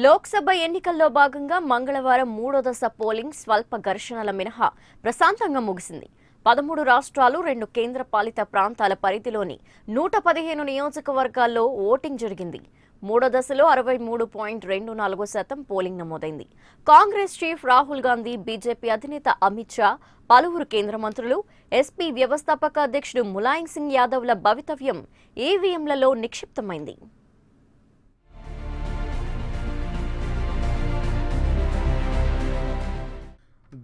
లోక్సభ ఎన్నికల్లో భాగంగా మంగళవారం మూడో దశ పోలింగ్ స్వల్ప ఘర్షణల మినహా ప్రశాంతంగా ముగిసింది. 13 రాష్ట్రాలు 2 కేంద్రపాలిత ప్రాంతాల పరిధిలోని 115 నియోజకవర్గాల్లో ఓటింగ్ జరిగింది. మూడో దశలో 63.24% పోలింగ్ నమోదైంది. కాంగ్రెస్ చీఫ్ రాహుల్ గాంధీ, బీజేపీ అధినేత అమిత్ షా, పలువురు కేంద్ర మంత్రులు, ఎస్పీ వ్యవస్థాపక అధ్యక్షుడు ములాయం సింగ్ యాదవ్ల భవితవ్యం ఈవీఎంలలో నిక్షిప్తమైంది.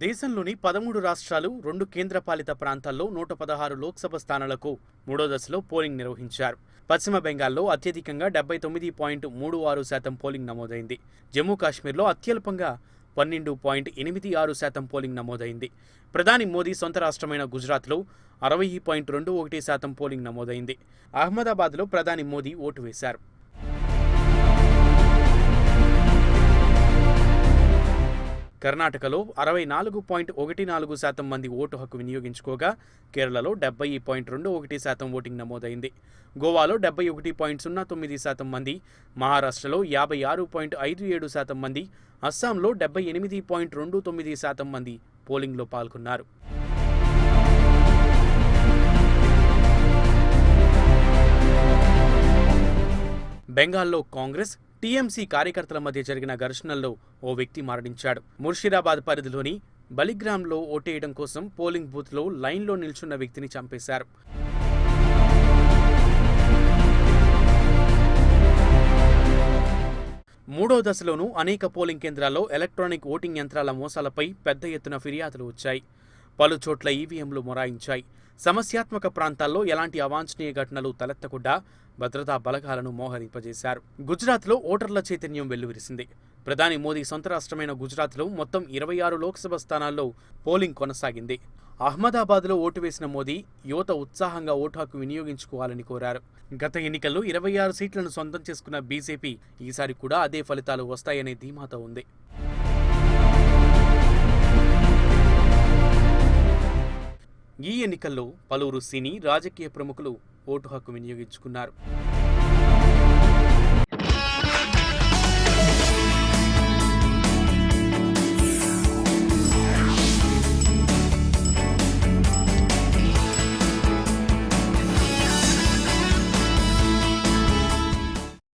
దేశంలోని 13 రాష్ట్రాలు 2 కేంద్రపాలిత ప్రాంతాల్లో 116 లోక్సభ స్థానాలకు మూడో దశలో పోలింగ్ నిర్వహించారు. పశ్చిమ బెంగాల్లో అత్యధికంగా 79.36% పోలింగ్ నమోదైంది. జమ్మూ కాశ్మీర్లో అత్యల్పంగా 12.86% పోలింగ్ నమోదైంది. ప్రధాని మోదీ సొంత రాష్ట్రమైన గుజరాత్లో 60.21% పోలింగ్ నమోదైంది. అహ్మదాబాద్లో ప్రధాని మోదీ ఓటు వేశారు. కర్ణాటకలో 64.14% మంది ఓటు హక్కు వినియోగించుకోగా కేరళలో 70.21% ఓటింగ్ నమోదైంది. గోవాలో 71.09% మంది, మహారాష్ట్రలో 56.57% మంది, అస్సాంలో 78.29% మంది పోలింగ్లో పాల్గొన్నారు. బెంగాల్లో కాంగ్రెస్, టీఎంసీ కార్యకర్తల మధ్య జరిగిన ఘర్షణల్లో ఓ వ్యక్తి మరణించాడు. ముర్షిదాబాద్ పరిధిలోని బలిగ్రామ్లో ఓటేయడం కోసం పోలింగ్ బూత్లో లైన్లో నిల్చున్న వ్యక్తిని చంపేశారు. మూడో దశలోనూ అనేక పోలింగ్ కేంద్రాల్లో ఎలక్ట్రానిక్ ఓటింగ్ యంత్రాల మోసాలపై పెద్ద ఎత్తున ఫిర్యాదులు వచ్చాయి. పలు చోట్ల ఈవీఎంలు మొరాయించాయి. సమస్యాత్మక ప్రాంతాల్లో ఎలాంటి అవాంఛనీయ ఘటనలు తలెత్తకుండా భద్రతా బలగాలను మోహరింపజేశారు. గుజరాత్లో ఓటర్ల చైతన్యం వెల్లువిరిసింది. ప్రధాని మోదీ సొంత రాష్ట్రమైన గుజరాత్లో మొత్తం 26 లోక్సభ స్థానాల్లో పోలింగ్ కొనసాగింది. అహ్మదాబాద్లో ఓటు వేసిన మోదీ యువత ఉత్సాహంగా ఓటు హక్కు వినియోగించుకోవాలని కోరారు. గత ఎన్నికల్లో 26 సీట్లను సొంతం చేసుకున్న బీజేపీ ఈసారి కూడా అదే ఫలితాలు వస్తాయనే ధీమాతో ఉంది. ఈ ఎన్నికల్లో పలువురు సినీ, రాజకీయ ప్రముఖులు ఓటు హక్కు వినియోగించుకున్నారు.